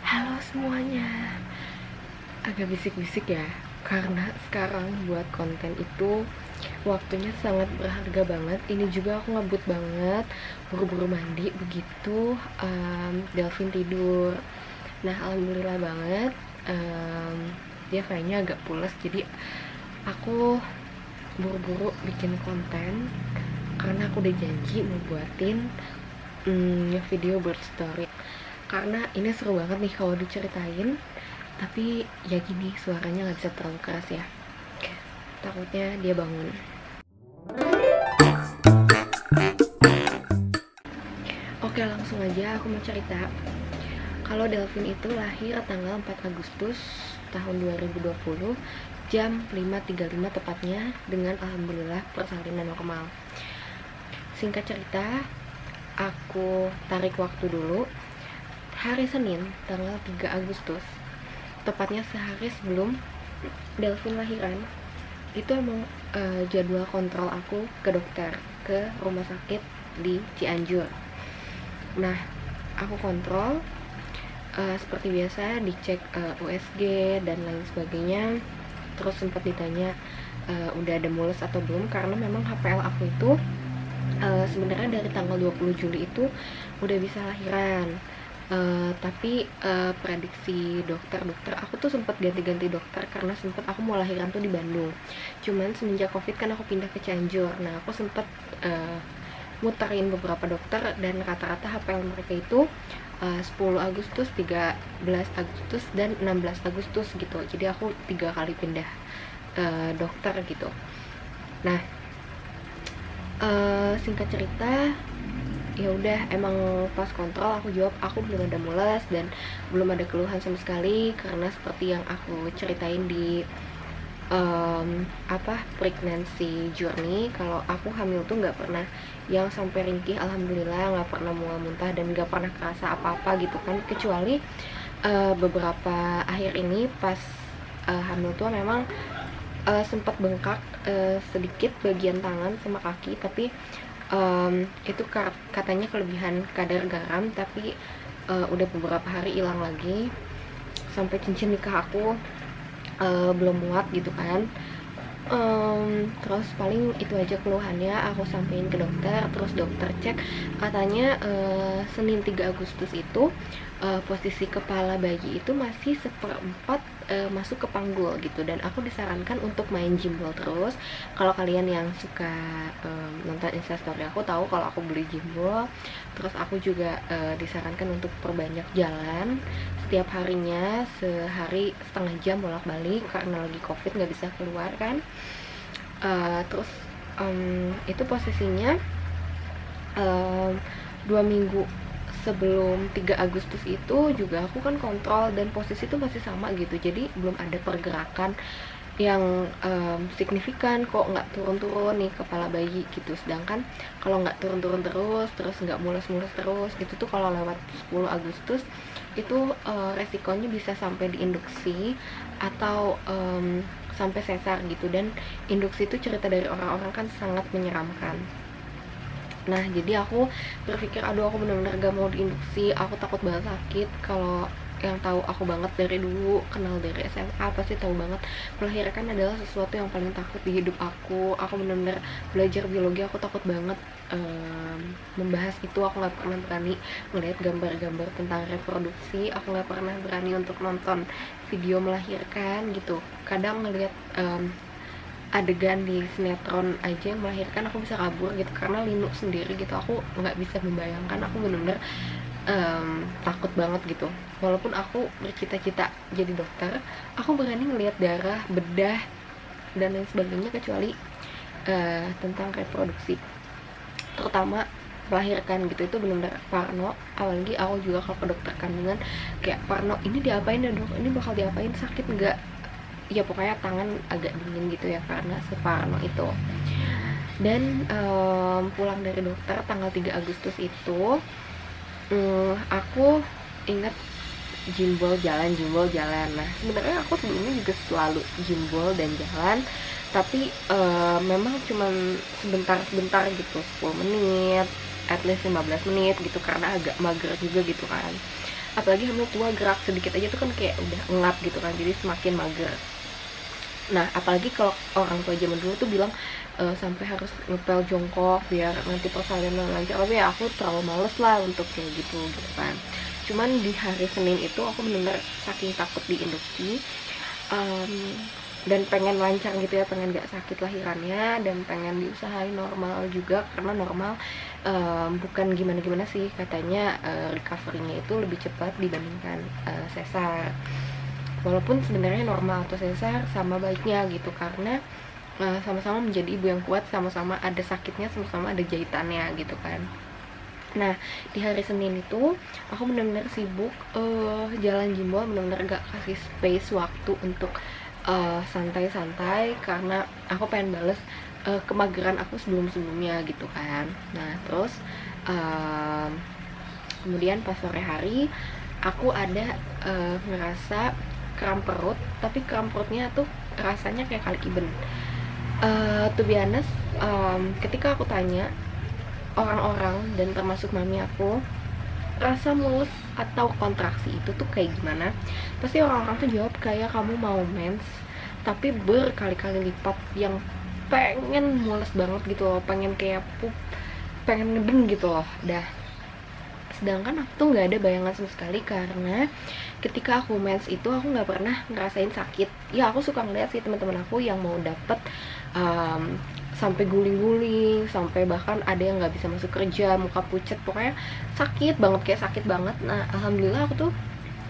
Halo semuanya. Agak bisik-bisik ya, karena sekarang buat konten itu waktunya sangat berharga banget. Ini juga aku ngebut banget, buru-buru mandi begitu. Delvin tidur. Nah, alhamdulillah banget. Dia kayaknya agak pules, jadi aku buru-buru bikin konten karena aku udah janji mau buatin video berstory. Karena ini seru banget nih kalau diceritain, tapi ya gini, suaranya nggak bisa terlalu keras ya, takutnya dia bangun. Oke, langsung aja aku mau cerita. Kalau Delvin itu lahir tanggal 4 Agustus tahun 2020 jam 5.35 tepatnya, dengan alhamdulillah persalinan normal. Singkat cerita, aku tarik waktu dulu. Hari Senin tanggal 3 Agustus, tepatnya sehari sebelum Delvin lahiran, itu emang jadwal kontrol aku ke dokter, ke rumah sakit di Cianjur. Nah, aku kontrol seperti biasa, dicek USG dan lain sebagainya. Terus sempat ditanya udah ada mulus atau belum, karena memang HPL aku itu sebenarnya dari tanggal 20 Juli itu udah bisa lahiran. Tapi prediksi dokter aku tuh sempat ganti-ganti dokter karena sempat aku mau lahiran tuh di Bandung. Cuman semenjak COVID kan aku pindah ke Cianjur. Nah, aku sempat muterin beberapa dokter dan rata-rata HPL mereka itu 10 Agustus, 13 Agustus, dan 16 Agustus gitu. Jadi aku 3 kali pindah dokter gitu. Nah, singkat cerita, ya udah, emang pas kontrol aku jawab aku belum ada mules dan belum ada keluhan sama sekali, karena seperti yang aku ceritain di pregnancy journey, kalau aku hamil tuh nggak pernah yang sampai ringkih, alhamdulillah, nggak pernah mual muntah dan nggak pernah kerasa apa-apa gitu kan, kecuali beberapa akhir ini pas hamil tuh memang sempat bengkak sedikit bagian tangan sama kaki, tapi itu katanya kelebihan kadar garam, tapi udah beberapa hari hilang lagi. Sampai cincin nikah aku belum muat gitu kan. Terus paling itu aja keluhannya, aku sampein ke dokter. Terus dokter cek, katanya Senin 3 Agustus itu posisi kepala bayi itu masih seperempat masuk ke panggul gitu, dan aku disarankan untuk main gimbal terus. Kalau kalian yang suka nonton instastory aku tahu kalau aku beli gimbal. Terus aku juga disarankan untuk perbanyak jalan setiap harinya, sehari setengah jam bolak-balik karena lagi COVID nggak bisa keluar kan. Terus itu posisinya 2 minggu sebelum 3 Agustus itu juga aku kan kontrol dan posisi itu masih sama gitu, jadi belum ada pergerakan yang signifikan, kok nggak turun-turun nih kepala bayi gitu. Sedangkan kalau nggak turun-turun terus nggak mulus-mulus terus gitu tuh, kalau lewat 10 Agustus itu resikonya bisa sampai diinduksi atau sampai sesar gitu. Dan induksi itu cerita dari orang-orang kan sangat menyeramkan. Nah, jadi aku berpikir, aduh, aku benar-benar gak mau diinduksi, aku takut banget sakit. Kalau yang tahu aku banget dari dulu, kenal dari SMA, pasti tahu banget melahirkan adalah sesuatu yang paling takut di hidup aku. Aku benar-benar belajar biologi, aku takut banget membahas itu. Aku nggak pernah berani melihat gambar-gambar tentang reproduksi, aku nggak pernah berani untuk nonton video melahirkan gitu. Kadang ngelihat adegan di sinetron aja yang melahirkan, aku bisa kabur gitu karena linu sendiri gitu. Aku nggak bisa membayangkan, aku bener-bener takut banget gitu. Walaupun aku bercita-cita jadi dokter, aku berani ngelihat darah, bedah, dan lain sebagainya, kecuali tentang reproduksi, terutama melahirkan gitu. Itu benar-benar parno. Apalagi aku juga kalau ke dokter kandungan kayak parno, ini diapain ya dok, ini bakal diapain, sakit nggak, ya pokoknya tangan agak dingin gitu ya, karena separno itu. Dan pulang dari dokter tanggal 3 Agustus itu, aku inget gimbal jalan. Nah, sebenarnya aku sebelumnya juga selalu gimbal dan jalan, tapi memang cuman sebentar gitu, 10 menit, at least 15 menit gitu, karena agak mager juga gitu kan. apalagi hamil tua gerak sedikit aja tuh kan kayak udah ngap gitu kan, jadi semakin mager. Nah apalagi kalau orang tua zaman dulu tuh bilang sampai harus ngepel jongkok biar nanti persalinan lancar, tapi ya aku terlalu males lah untuk kayak gitu gitu kan. Cuman di hari Senin itu aku bener-bener saking takut di induksi, dan pengen lancar gitu ya, pengen gak sakit lahirannya, dan pengen diusahain normal juga, karena normal bukan gimana-gimana sih, katanya recovery-nya itu lebih cepat dibandingkan sesar. Walaupun sebenarnya normal atau sesar sama baiknya gitu, karena sama-sama menjadi ibu yang kuat, sama-sama ada sakitnya, sama-sama ada jahitannya gitu kan. Nah di hari Senin itu aku benar-benar sibuk jalan jimbol, benar-benar gak kasih space waktu untuk santai-santai, karena aku pengen bales kemageran aku sebelum-sebelumnya gitu kan. Nah terus kemudian pas sore hari aku ada ngerasa kram perut, tapi kram perutnya tuh rasanya kayak kali iben. To be honest, ketika aku tanya orang-orang dan termasuk mami aku, rasa mulus atau kontraksi itu tuh kayak gimana, pasti orang-orang tuh jawab kayak kamu mau mens tapi berkali-kali lipat, yang pengen mulus banget gitu loh, pengen kayak pup, pengen ngeden gitu loh dah. Sedangkan aku tuh nggak ada bayangan sama sekali, karena ketika aku mens itu aku nggak pernah ngerasain sakit. Ya aku suka ngeliat sih teman-teman aku yang mau dapet sampai guling-guling, sampai bahkan ada yang nggak bisa masuk kerja, muka pucet, pokoknya sakit banget, kayak sakit banget. Nah alhamdulillah aku tuh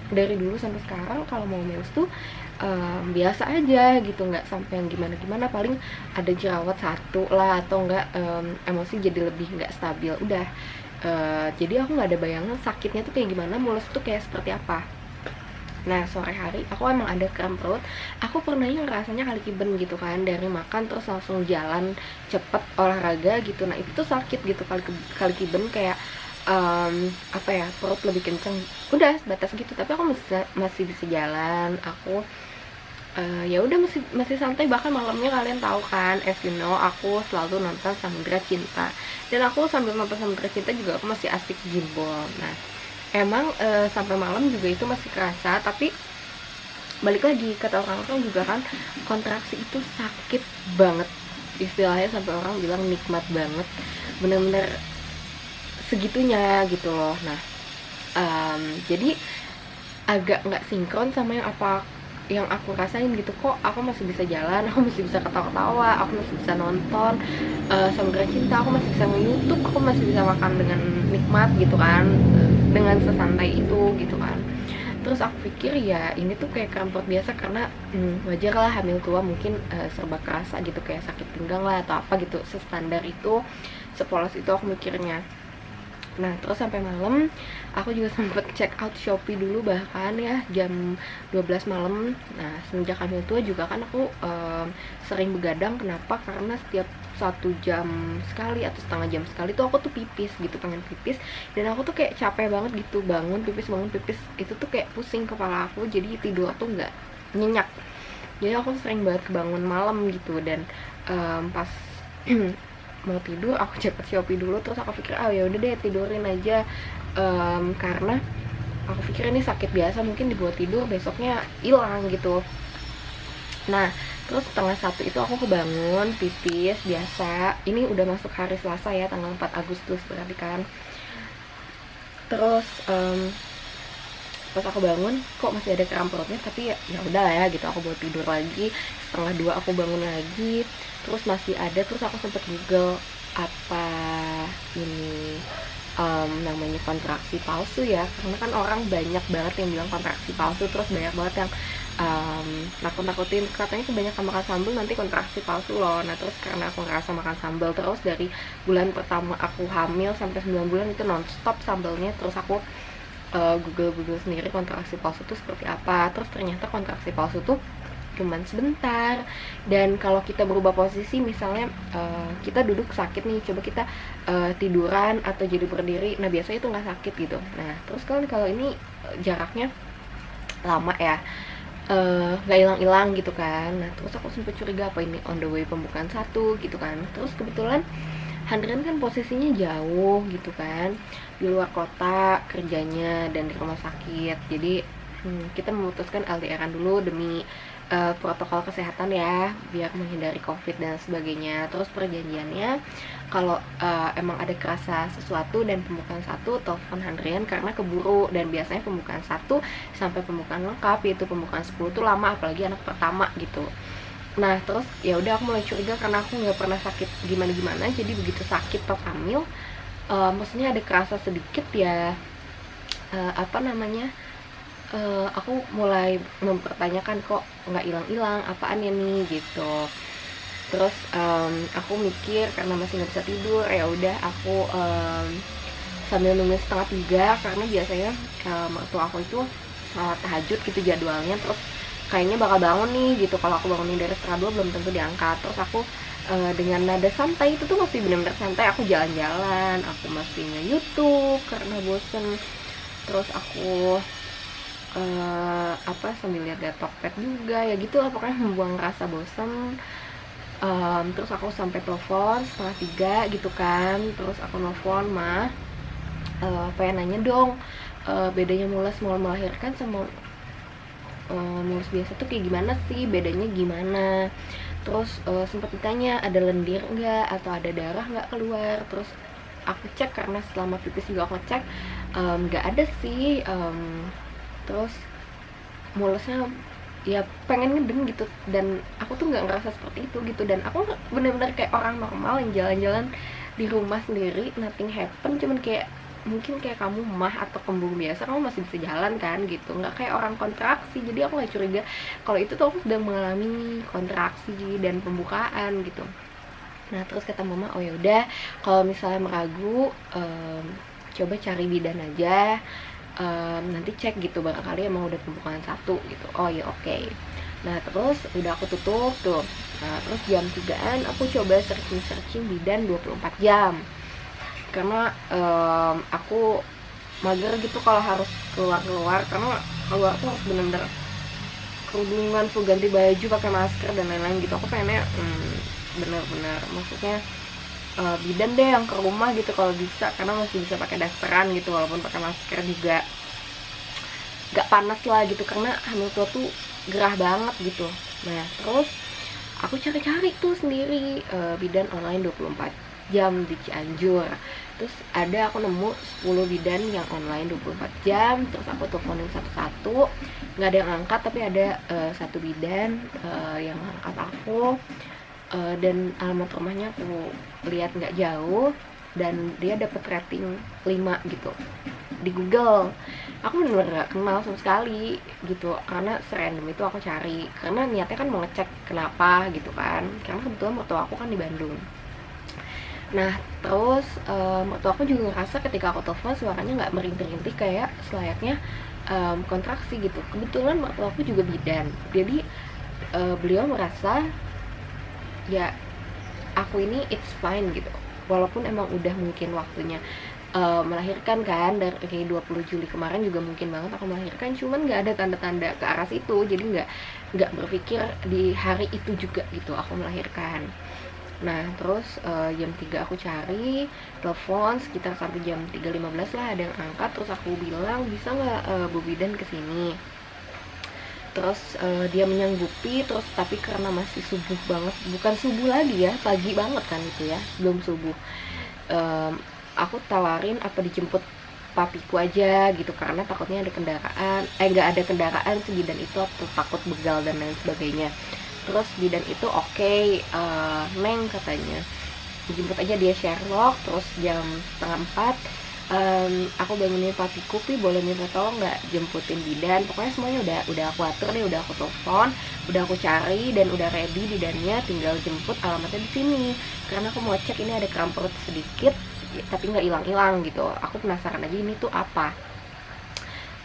dari dulu sampai sekarang kalau mau mens tuh biasa aja gitu, nggak sampai yang gimana-gimana, paling ada jerawat satu lah, atau enggak emosi jadi lebih nggak stabil, udah. Jadi aku nggak ada bayangan sakitnya tuh kayak gimana, mulus tuh kayak seperti apa. Nah sore hari aku emang ada kram perut, aku pernahnya rasanya kali kiben gitu kan, dari makan terus langsung jalan cepet olahraga gitu. Nah itu tuh sakit gitu, kali kiben kayak apa ya, perut lebih kenceng, udah sebatas gitu. Tapi aku masih bisa jalan, aku ya udah masih santai. Bahkan malamnya kalian tahu kan, as you know, aku selalu nonton Samudra Cinta, dan aku sambil nonton Samudra Cinta juga aku masih asik jimbol. Nah emang sampai malam juga itu masih kerasa, tapi balik lagi kata orang-orang juga kan, kontraksi itu sakit banget istilahnya, sampai orang bilang nikmat banget, bener-bener segitunya gitu loh. Nah jadi agak nggak sinkron sama yang aku rasain gitu. Kok aku masih bisa jalan, aku masih bisa ketawa-ketawa, aku masih bisa nonton Samudra Cinta, aku masih bisa nge-youtube, aku masih bisa makan dengan nikmat gitu kan, dengan sesantai itu gitu kan. Terus aku pikir ya ini tuh kayak kram perut biasa, karena wajar lah hamil tua, mungkin serba kerasa gitu, kayak sakit pinggang lah atau apa gitu, sestandar itu, sepolos itu aku mikirnya. Nah terus sampai malam aku juga sempet check out Shopee dulu, bahkan ya jam 12 malam. Nah semenjak hamil tua juga kan aku sering begadang. Kenapa? Karena setiap 1 jam sekali atau setengah jam sekali tuh aku tuh pipis gitu, pengen pipis, dan aku tuh kayak capek banget gitu, bangun pipis itu tuh kayak pusing kepala aku, jadi tidur tuh nggak nyenyak. Jadi aku sering banget kebangun malam gitu. Dan pas mau tidur aku cepet Shopee dulu, terus aku pikir ya udah deh tidurin aja, karena aku pikir ini sakit biasa, mungkin dibuat tidur besoknya hilang gitu. Nah terus setengah 1 itu aku kebangun pipis biasa. Ini udah masuk hari Selasa ya, tanggal 4 Agustus berarti kan. Terus pas aku bangun kok masih ada kram perutnya, tapi ya udah lah ya gitu, aku buat tidur lagi. Setengah 2 aku bangun lagi, terus masih ada. Terus aku sempet google apa ini namanya kontraksi palsu ya, karena kan orang banyak banget yang bilang kontraksi palsu, terus banyak banget yang nakut-nakutin, katanya kebanyakan makan sambal nanti kontraksi palsu loh. Nah terus karena aku ngerasa makan sambal terus dari bulan pertama aku hamil sampai 9 bulan itu nonstop sambalnya, terus aku Google sendiri kontraksi palsu itu seperti apa. Terus ternyata kontraksi palsu tuh cuman sebentar, dan kalau kita berubah posisi, misalnya kita duduk sakit nih, coba kita tiduran atau jadi berdiri, nah biasanya itu nggak sakit gitu. Nah terus kalau ini jaraknya lama ya, nggak hilang-hilang gitu kan. Nah terus aku sempat curiga apa ini on the way pembukaan 1 gitu kan. Terus kebetulan Handrian kan posisinya jauh gitu kan, di luar kota kerjanya dan di rumah sakit. Jadi kita memutuskan LDRan dulu demi protokol kesehatan ya, biar menghindari COVID dan sebagainya. Terus perjanjiannya kalau emang ada kerasa sesuatu dan pembukaan 1, telepon Handrian karena keburu, dan biasanya pembukaan 1 sampai pembukaan lengkap, yaitu pembukaan 10 tuh lama, apalagi anak pertama gitu. Nah terus ya udah aku mulai curiga karena aku nggak pernah sakit gimana-gimana, jadi begitu sakit pas hamil, maksudnya ada kerasa sedikit ya, aku mulai mempertanyakan kok nggak hilang-hilang, apaan ya nih gitu. Terus aku mikir karena masih nggak bisa tidur, ya udah aku sambil nunggu 2:30, karena biasanya mertua aku itu salat tahajud gitu jadwalnya, terus kayaknya bakal bangun nih gitu. Kalau aku bangunin dari 2:30 belum tentu diangkat. Terus aku dengan nada santai, itu tuh masih benar-benar santai, aku jalan-jalan, aku masih nge-YouTube karena bosen. Terus aku sambil lihat Tokped juga ya, gitu lah pokoknya, membuang rasa bosen. Terus aku sampai telepon 2:30 gitu kan. Terus aku nelfon, "Ma, pengen nanya dong, bedanya mules mau melahirkan sama mulus biasa tuh kayak gimana sih, bedanya gimana?" Terus sempat ditanya ada lendir nggak atau ada darah nggak keluar. Terus aku cek, karena selama pipis juga aku cek, nggak ada sih. Terus mulusnya ya pengen ngedem gitu, dan aku tuh nggak ngerasa seperti itu gitu. Dan aku bener-bener kayak orang normal yang jalan-jalan di rumah sendiri, nothing happen. Cuman kayak mungkin kayak kamu mah atau kembung biasa, kamu masih bisa jalan kan gitu, nggak kayak orang kontraksi. Jadi aku nggak curiga kalau itu tuh aku sedang mengalami kontraksi dan pembukaan gitu. Nah terus kata mama, oh ya udah kalau misalnya meragu, coba cari bidan aja, nanti cek gitu, barangkali emang udah pembukaan 1 gitu. Oh ya oke. Nah terus udah aku tutup tuh. Nah terus jam 3-an aku coba searching bidan 24 jam, karena aku mager gitu kalau harus keluar, karena keluar tuh harus bener-bener kerudungan, full ganti baju, pakai masker dan lain-lain gitu. Aku pengennya bener-bener, maksudnya bidan deh yang ke rumah gitu kalau bisa, karena masih bisa pakai dasteran gitu, walaupun pakai masker juga gak panas lah gitu, karena hamil tua tuh gerah banget gitu. Nah terus aku cari-cari tuh sendiri bidan online 24 jam di Cianjur. Terus aku nemu 10 bidan yang online 24 jam. Terus aku teleponin satu-satu, nggak ada yang angkat, tapi ada satu bidan yang angkat aku, dan alamat rumahnya aku lihat nggak jauh, dan dia dapat rating 5 gitu di Google. Aku bener-bener gak kenal sama sekali gitu, karena serandom itu aku cari, karena niatnya kan mau ngecek kenapa gitu kan, karena kebetulan mertua aku kan di Bandung. Nah terus mertua aku juga ngerasa ketika aku telepon suaranya nggak merintih-rintih kayak selayaknya kontraksi gitu. Kebetulan mertua aku juga bidan, jadi beliau merasa ya aku ini it's fine gitu, walaupun emang udah mungkin waktunya melahirkan kan, dari 20 Juli kemarin juga mungkin banget aku melahirkan, cuman nggak ada tanda-tanda ke arah situ. Jadi nggak berpikir di hari itu juga gitu aku melahirkan. Nah terus jam 3 aku cari, telepon sekitar sampai jam 3:15 lah ada yang angkat. Terus aku bilang, bisa nggak Bu Bidan kesini? Terus dia menyanggupi, terus tapi karena masih subuh banget, bukan subuh lagi ya, pagi banget kan itu ya, belum subuh, aku tawarin apa dijemput papiku aja gitu, karena takutnya ada kendaraan, nggak ada kendaraan sebidan itu, atau takut begal dan lain sebagainya. Terus bidan itu oke, Neng katanya dijemput aja, dia Sherlock. Terus jam 3:30 aku bangunin papiku, Pi boleh minta tolong nggak jemputin bidan. Pokoknya semuanya udah aku atur deh, udah aku telepon, udah aku cari, dan udah ready bidannya, tinggal jemput, alamatnya di sini. Karena aku mau cek ini ada kram perut sedikit tapi nggak hilang-hilang gitu. Aku penasaran aja ini tuh apa,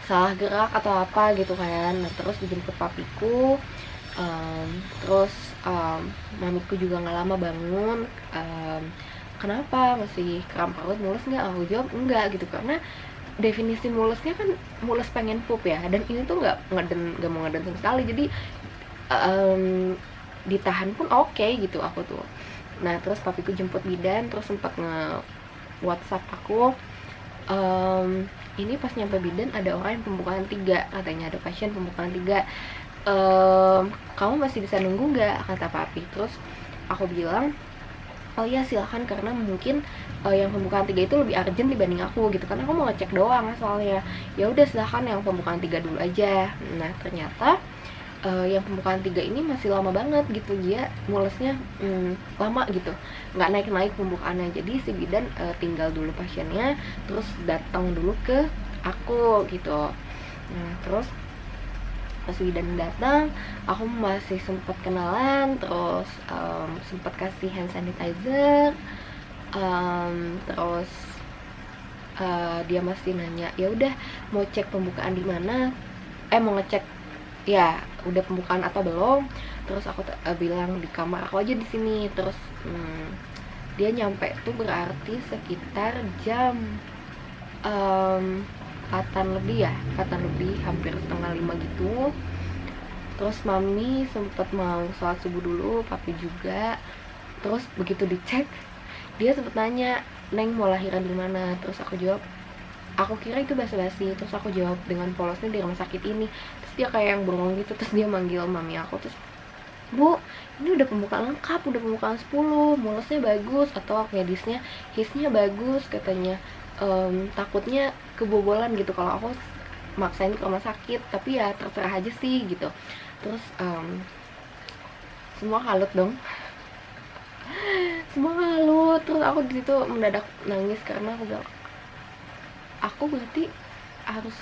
salah gerak atau apa gitu kan. Nah terus dijemput papiku, terus mamiku juga nggak lama bangun. Kenapa, masih kram perut, mulus nggak? Aku jawab enggak gitu, karena definisi mulusnya kan mulus pengen pup ya, dan ini tuh nggak mau ngeden sama sekali. Jadi ditahan pun oke gitu aku tuh. Nah terus papiku jemput bidan, terus sempat nge WhatsApp aku, ini pas nyampe bidan ada orang yang pembukaan 3, katanya ada pasien pembukaan 3, kamu masih bisa nunggu nggak, kata papi. Terus aku bilang, oh iya silahkan, karena mungkin yang pembukaan 3 itu lebih urgent dibanding aku gitu kan, aku mau ngecek doang soalnya. Ya udah silahkan yang pembukaan 3 dulu aja. Nah ternyata yang pembukaan 3 ini masih lama banget gitu, dia mulesnya lama gitu, nggak naik-naik pembukaannya. Jadi si bidan tinggal dulu pasiennya, terus datang dulu ke aku gitu. Nah terus pas bidan datang, aku masih sempat kenalan, terus sempat kasih hand sanitizer, terus dia masih nanya, ya udah mau cek pembukaan di mana, mau ngecek ya udah pembukaan atau belum. Terus aku bilang di kamar aku aja di sini. Terus dia nyampe tuh berarti sekitar jam 4-an lebih ya, 4-an lebih, hampir setengah 5 gitu. Terus mami sempet mau sholat subuh dulu, papi juga. Terus begitu dicek, dia sempet nanya, Neng mau lahiran di mana? Terus aku jawab, aku kira itu basa-basi. Terus aku jawab dengan polosnya di rumah sakit ini. Terus dia kayak yang bengong gitu, terus dia manggil mami aku, terus, Bu, ini udah pembukaan lengkap, udah pembukaan 10, mulusnya bagus, atau medisnya, hisnya bagus, katanya. Takutnya kebobolan gitu kalau aku maksain ke rumah sakit, tapi ya terserah aja sih gitu. Terus semua kalut dong. Semua kalut. Terus aku di situ mendadak nangis karena aku bilang, aku berarti harus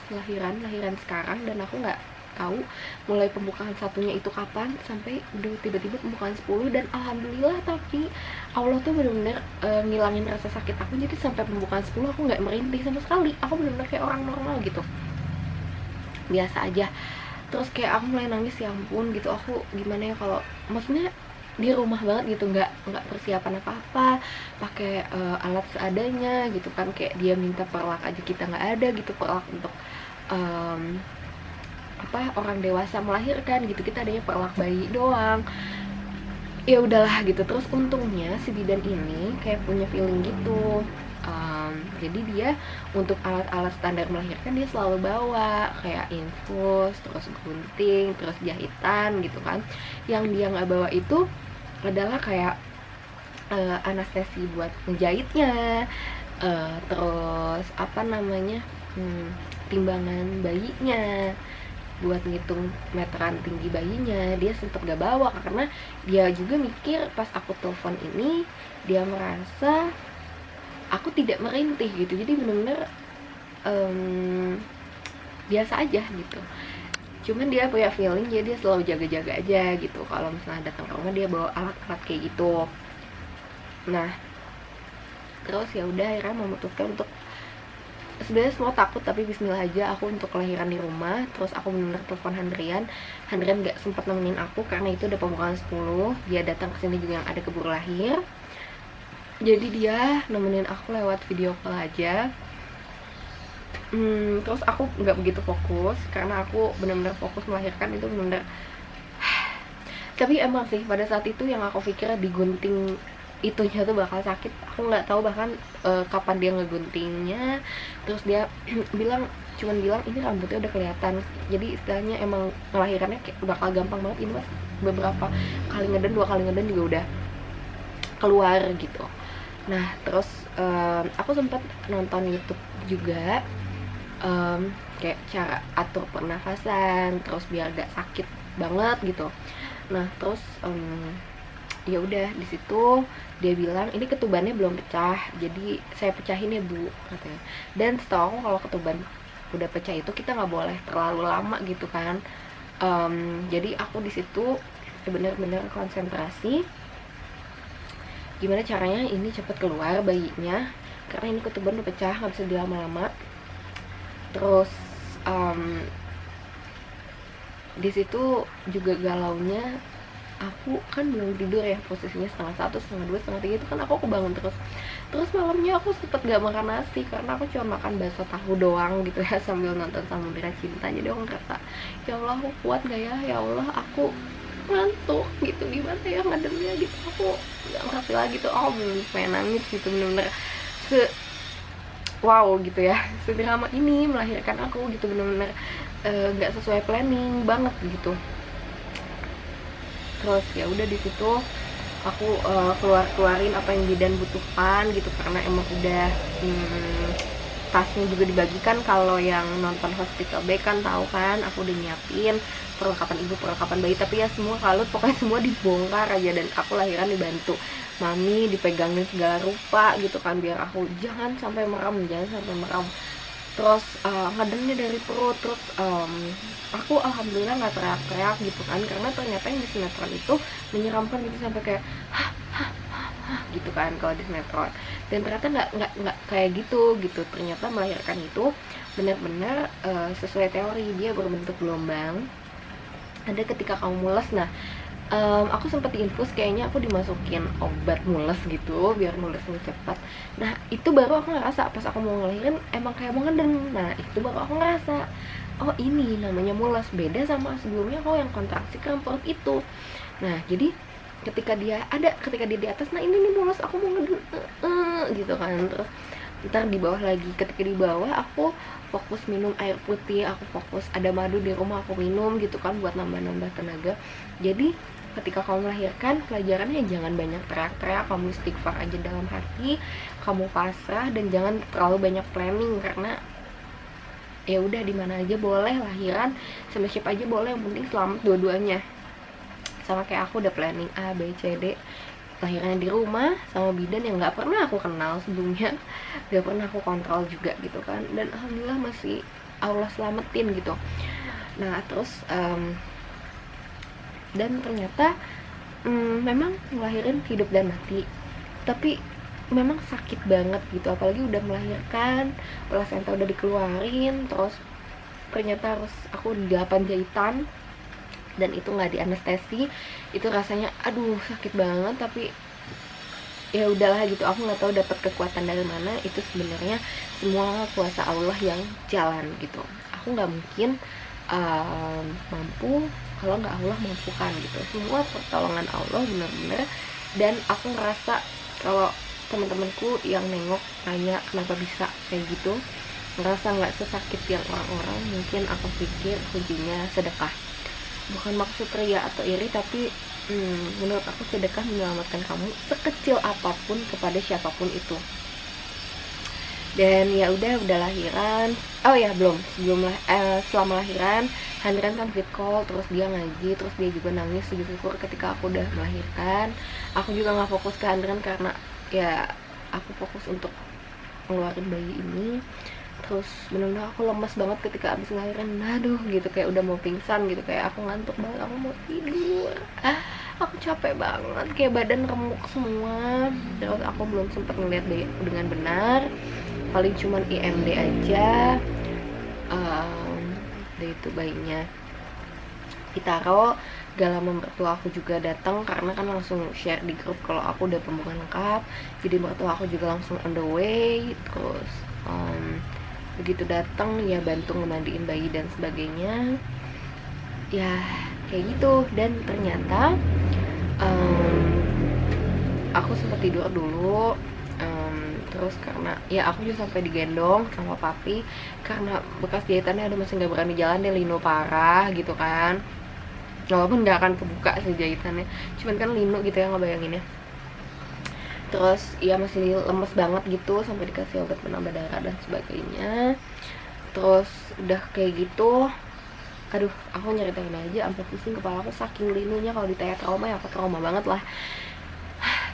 lahiran sekarang, dan aku nggak tahu mulai pembukaan satunya itu kapan, sampai udah tiba-tiba pembukaan 10. Dan alhamdulillah, tapi Allah tuh bener-bener ngilangin rasa sakit aku. Jadi sampai pembukaan 10 aku nggak merintih sama sekali, aku bener-bener kayak orang normal gitu, biasa aja. Terus kayak aku mulai nangis, ya ampun gitu, aku gimana ya kalau maksudnya di rumah banget gitu, nggak persiapan apa-apa, pakai alat seadanya gitu kan. Kayak dia minta perlak aja kita nggak ada gitu, perlak untuk orang dewasa melahirkan gitu, kita adanya perlak bayi doang. Ya udahlah gitu. Terus untungnya si bidan ini kayak punya feeling gitu, jadi dia untuk alat-alat standar melahirkan dia selalu bawa, kayak infus, terus gunting, terus jahitan gitu kan. Yang dia nggak bawa itu adalah kayak anestesi buat menjahitnya, terus timbangan bayinya, buat ngitung meteran tinggi bayinya, dia sempet gak bawa. Karena dia juga mikir pas aku telepon ini, dia merasa aku tidak merintih gitu, jadi bener-bener biasa aja gitu. Cuman dia punya feeling, jadi dia selalu jaga-jaga aja gitu. Kalau misalnya datang ke rumah dia bawa alat-alat kayak gitu. Nah terus ya udah, akhirnya memutuskan untuk, sebenarnya semua takut tapi bismillah aja, aku untuk kelahiran di rumah. Terus aku bener-bener telepon Handrian gak sempat nemenin aku karena itu udah pembukaan 10. Dia datang ke sini juga yang ada keburu lahir, jadi dia nemenin aku lewat video call aja. Terus aku nggak begitu fokus karena aku bener-bener fokus melahirkan, itu bener-bener tapi emang sih pada saat itu yang aku pikir digunting itunya tuh bakal sakit. Aku nggak tahu bahkan kapan dia ngeguntingnya. Terus dia cuman bilang ini rambutnya udah kelihatan, jadi istilahnya emang ngelahirannya bakal gampang banget. Ini mas beberapa kali ngeden, 2 kali ngeden juga udah keluar gitu. Nah terus aku sempat nonton YouTube juga, kayak cara atur pernafasan terus biar gak sakit banget gitu. Nah terus ya udah di situ dia bilang ini ketubannya belum pecah, jadi saya pecahin ya Bu, katanya. Dan setahu aku kalau ketuban udah pecah itu kita nggak boleh terlalu lama gitu kan. Jadi aku di situ bener-bener konsentrasi gimana caranya ini cepet keluar bayinya, karena ini ketuban udah pecah, nggak bisa dilama-lama. Terus di situ juga galaunya, aku kan belum tidur ya, posisinya 1:30, 1:30, 2:30 itu kan aku kebangun terus malamnya aku sempet gak makan nasi karena aku cuma makan bakso tahu doang gitu ya, sambil nonton Samudera Cinta. Jadi aku ngerasa, ya Allah aku kuat gak ya, ya Allah aku ngantuk gitu, gimana ya ngademnya gitu, aku nggak ngerti lagi tuh, aku bener pengen nangis gitu, bener-bener wow gitu ya, sedrama ini melahirkan aku gitu, bener-bener nggak sesuai planning banget gitu. Terus ya udah di situ aku keluarin apa yang bidan butuhkan gitu, karena emang udah tasnya juga dibagikan. Kalau yang nonton Hospital Back kan tahu kan, aku udah nyiapin perlengkapan ibu, perlengkapan bayi, tapi ya semua kalut, pokoknya semua dibongkar aja, dan aku lahiran dibantu mami, dipegangin segala rupa gitu kan, biar aku jangan sampai merem. Terus ngademnya dari perut. Terus aku alhamdulillah nggak teriak-teriak gitu kan, karena ternyata yang di sinetron itu menyeramkan gitu, sampai kayak gitu kan kalau di sinetron, dan ternyata nggak kayak gitu. Ternyata melahirkan itu benar-benar sesuai teori, dia berbentuk gelombang. Ada ketika kamu mules, nah aku sempat diinfus, kayaknya aku dimasukin obat mules gitu biar mulesnya cepat. Nah itu baru aku ngerasa pas aku mau ngelahirin emang kayak mau ngeden. Nah itu baru aku ngerasa, oh ini namanya mules, beda sama sebelumnya kalau yang kontraksi kram perut itu. Nah jadi ketika dia di atas, nah ini nih mules, aku mau ngeden gitu kan. Terus ntar di bawah lagi, ketika di bawah aku fokus minum air putih, aku fokus ada madu di rumah aku minum gitu kan, buat nambah tenaga. Jadi ketika kamu melahirkan, pelajarannya jangan banyak teriak-teriak, kamu istighfar aja dalam hati, kamu pasrah, dan jangan terlalu banyak planning, karena ya udah di mana aja boleh lahiran, sama siapa aja boleh, yang penting selamat dua-duanya. Sama kayak aku udah planning A, B, C, D, lahirannya di rumah sama bidan yang nggak pernah aku kenal sebelumnya, nggak pernah aku kontrol juga gitu kan, dan alhamdulillah masih Allah selamatin gitu. Nah terus dan ternyata memang ngelahirin hidup dan mati, tapi memang sakit banget gitu, apalagi udah melahirkan, plasenta udah dikeluarin, terus ternyata harus aku 8 jahitan, dan itu nggak di anestesi. Itu rasanya aduh sakit banget, tapi ya udahlah gitu, aku nggak tahu dapat kekuatan dari mana. Itu sebenarnya semua kuasa Allah yang jalan gitu, aku nggak mungkin mampu kalau nggak Allah mampukan gitu, semua pertolongan Allah benar-benar. Dan aku ngerasa kalau teman-temanku yang nengok tanya kenapa bisa kayak gitu, ngerasa nggak sesakit yang orang-orang. Mungkin aku pikir kuncinya sedekah, bukan maksud ria atau iri, tapi menurut aku sedekah menyelamatkan kamu sekecil apapun kepada siapapun itu. Dan ya udah lahiran. Oh ya belum, selama lahiran Handren kan fit call, terus dia ngaji, terus dia juga nangis sujud syukur ketika aku udah melahirkan. Aku juga nggak fokus ke Handren karena ya aku fokus untuk ngeluarin bayi ini. Terus benar-benar aku lemas banget ketika abis ngelahirin, aduh gitu, kayak udah mau pingsan gitu, kayak aku ngantuk banget, aku mau tidur, aku capek banget, kayak badan remuk semua. Terus aku belum sempat ngeliat bayi dengan benar, paling cuman IMD aja. Itu bayinya ditaruh, gak lama mertua aku juga datang, karena kan langsung share di grup kalau aku udah pembukaan lengkap, jadi mertua aku juga langsung on the way. Terus begitu datang ya bantu ngemandiin bayi dan sebagainya, ya kayak gitu. Dan ternyata aku sempat tidur dulu, terus karena ya aku juga sampai digendong sama papi, karena bekas jahitannya ada masih nggak berani jalan, dia lino parah gitu kan, walaupun nggak akan kebuka sih jahitannya, cuman kan lino gitu ya ngebayanginnya. Terus ya masih lemes banget gitu, sampai dikasih obat penambah darah dan sebagainya. Terus udah kayak gitu, aduh aku nyeritain aja sampai pusing kepala aku saking linunya. Kalau ditanya trauma ya aku trauma banget lah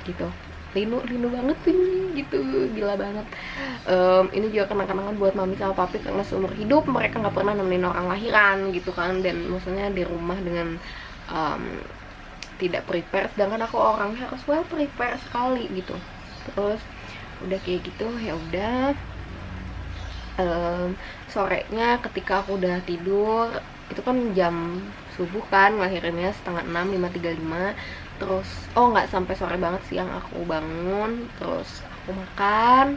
gitu, linu banget ini gitu, gila banget. Ini juga kenang-kenangan buat mami sama papi, karena seumur hidup mereka nggak pernah nemenin orang lahiran gitu kan, dan maksudnya di rumah dengan tidak prepare, sedangkan aku orangnya harus well prepare sekali gitu. Terus udah kayak gitu ya udah, sorenya ketika aku udah tidur, itu kan jam subuh kan, lahirannya 5:30, 5:35. Terus nggak sampai sore banget, siang aku bangun, terus aku makan,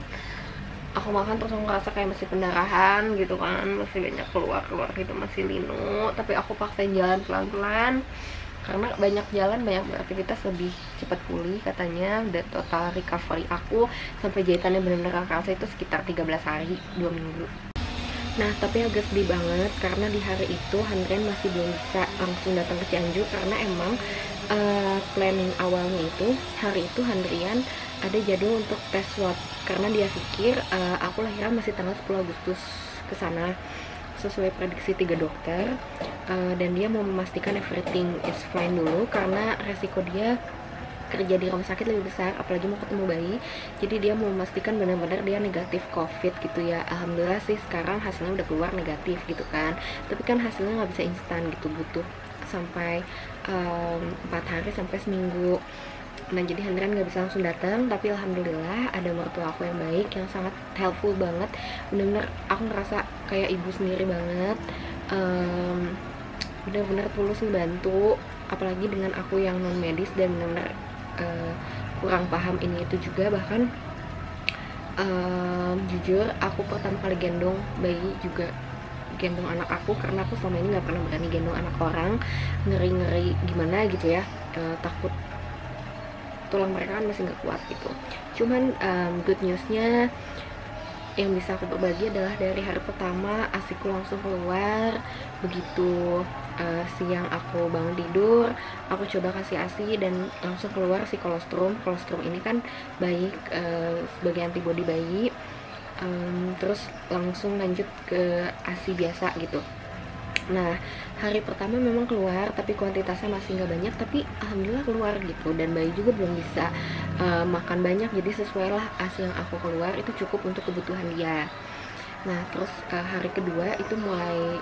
terus aku ngerasa kayak masih pendarahan gitu kan, masih banyak keluar gitu, masih linu, tapi aku paksain jalan pelan-pelan. karena banyak jalan, banyak beraktivitas lebih cepat pulih katanya. Dan total recovery aku sampai jahitannya benar-benar kerasa itu sekitar 13 hari, 2 minggu. Nah, tapi agak sedih banget karena di hari itu Handrian masih belum bisa langsung datang ke Cianjur, karena emang planning awalnya itu hari itu Handrian ada jadwal untuk tes swab, karena dia pikir aku lahiran masih tanggal 10 Agustus ke sana sesuai prediksi 3 dokter, dan dia mau memastikan everything is fine dulu karena resiko dia kerja di rumah sakit lebih besar, apalagi mau ketemu bayi. Jadi dia mau memastikan benar-benar dia negatif COVID gitu ya. Alhamdulillah sih sekarang hasilnya udah keluar negatif gitu kan, tapi kan hasilnya nggak bisa instan gitu, butuh sampai 4 hari sampai seminggu. Nah, jadi Handrian nggak bisa langsung datang, tapi alhamdulillah ada mertua aku yang baik, yang sangat helpful banget. Bener-bener aku ngerasa kayak ibu sendiri banget, bener-bener tulus ngebantu, apalagi dengan aku yang non medis dan bener-bener kurang paham ini itu juga. Bahkan jujur aku pertama kali gendong bayi juga gendong anak aku, karena aku selama ini nggak pernah berani gendong anak orang, ngeri gimana gitu ya, takut tulang mereka kan masih nggak kuat gitu. Cuman good newsnya yang bisa aku berbagi adalah dari hari pertama ASIku langsung keluar. Begitu siang aku bangun tidur, aku coba kasih ASI dan langsung keluar si kolostrum. Kolostrum ini kan baik sebagai antibodi bayi. Terus langsung lanjut ke ASI biasa gitu. Nah, hari pertama memang keluar, tapi kuantitasnya masih nggak banyak, tapi alhamdulillah keluar gitu. Dan bayi juga belum bisa makan banyak, jadi sesuai lah ASI yang aku keluar itu cukup untuk kebutuhan dia. Nah, terus hari kedua itu mulai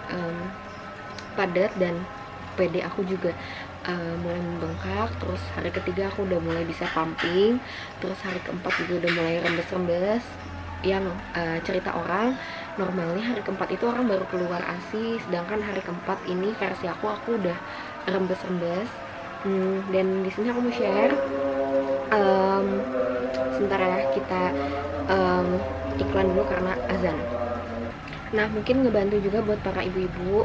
padat dan PD aku juga mulai membengkak. Terus hari ketiga aku udah mulai bisa pumping. Terus hari keempat juga udah mulai rembes-rembes. Yang cerita orang normalnya hari keempat itu orang baru keluar ASI, sedangkan hari keempat ini versi aku udah rembes-rembes. Dan di sini aku mau share sebentar ya, kita iklan dulu karena azan. Nah, mungkin ngebantu juga buat para ibu-ibu.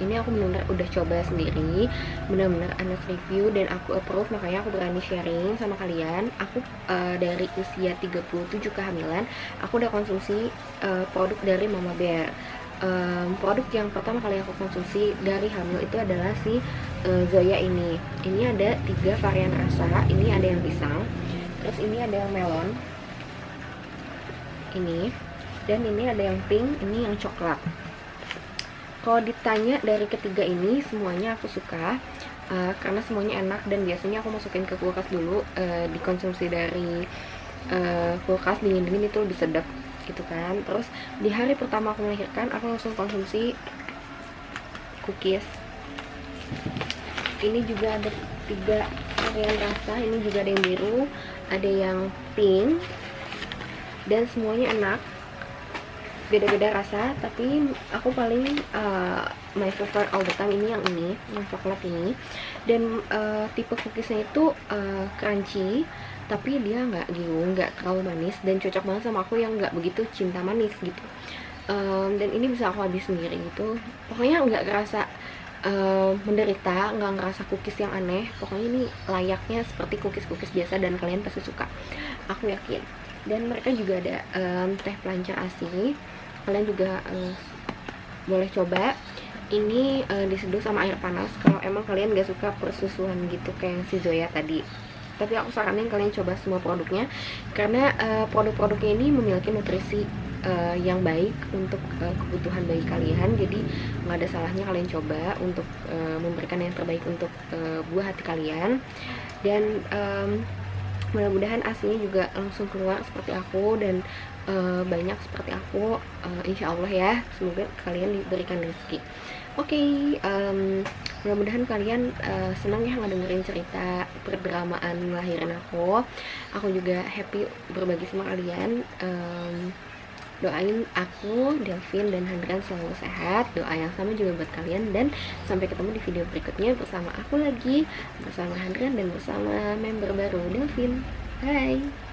Ini aku benar-benar udah coba sendiri, benar-benar honest review dan aku approve, makanya aku berani sharing sama kalian. Aku dari usia 37 kehamilan, aku udah konsumsi produk dari Mama Bear. Produk yang pertama kali aku konsumsi dari hamil itu adalah si Zoya ini. Ini ada 3 varian rasa. Ini ada yang pisang, terus ini ada yang melon, ini, dan ini ada yang pink, ini yang coklat. Kalau ditanya dari ketiga ini, semuanya aku suka karena semuanya enak dan biasanya aku masukin ke kulkas dulu, dikonsumsi dari kulkas dingin-dingin itu lebih sedap gitu kan. Terus di hari pertama aku melahirkan, aku langsung konsumsi cookies. Ini juga ada 3 varian rasa, ini juga ada yang biru, ada yang pink, dan semuanya enak, beda-beda rasa. Tapi aku paling my favorite all the time ini yang coklat ini. Dan tipe cookiesnya itu crunchy, tapi dia nggak giung, nggak terlalu manis, dan cocok banget sama aku yang nggak begitu cinta manis gitu. Dan ini bisa aku habis sendiri gitu. Pokoknya nggak ngerasa menderita, nggak ngerasa cookies yang aneh. Pokoknya ini layaknya seperti cookies biasa dan kalian pasti suka, aku yakin. Dan mereka juga ada teh pelancar ASI, kalian juga boleh coba. Ini diseduh sama air panas kalau emang kalian gak suka persusuan gitu kayak si Zoya tadi. Tapi aku saranin kalian coba semua produknya, karena produk-produknya ini memiliki nutrisi yang baik untuk kebutuhan bayi kalian. Jadi nggak ada salahnya kalian coba untuk memberikan yang terbaik untuk buah hati kalian. Dan mudah-mudahan ASInya juga langsung keluar seperti aku dan banyak seperti aku, insya Allah ya. Semoga kalian diberikan rezeki. Oke, mudah-mudahan kalian senang ya ngedengerin cerita perdramaan ngelahirin aku. Aku juga happy berbagi sama kalian. Doain aku, Delvin, dan Handrian selalu sehat. Doa yang sama juga buat kalian. Dan sampai ketemu di video berikutnya bersama aku lagi, bersama Handrian, dan bersama member baru Delvin. Bye.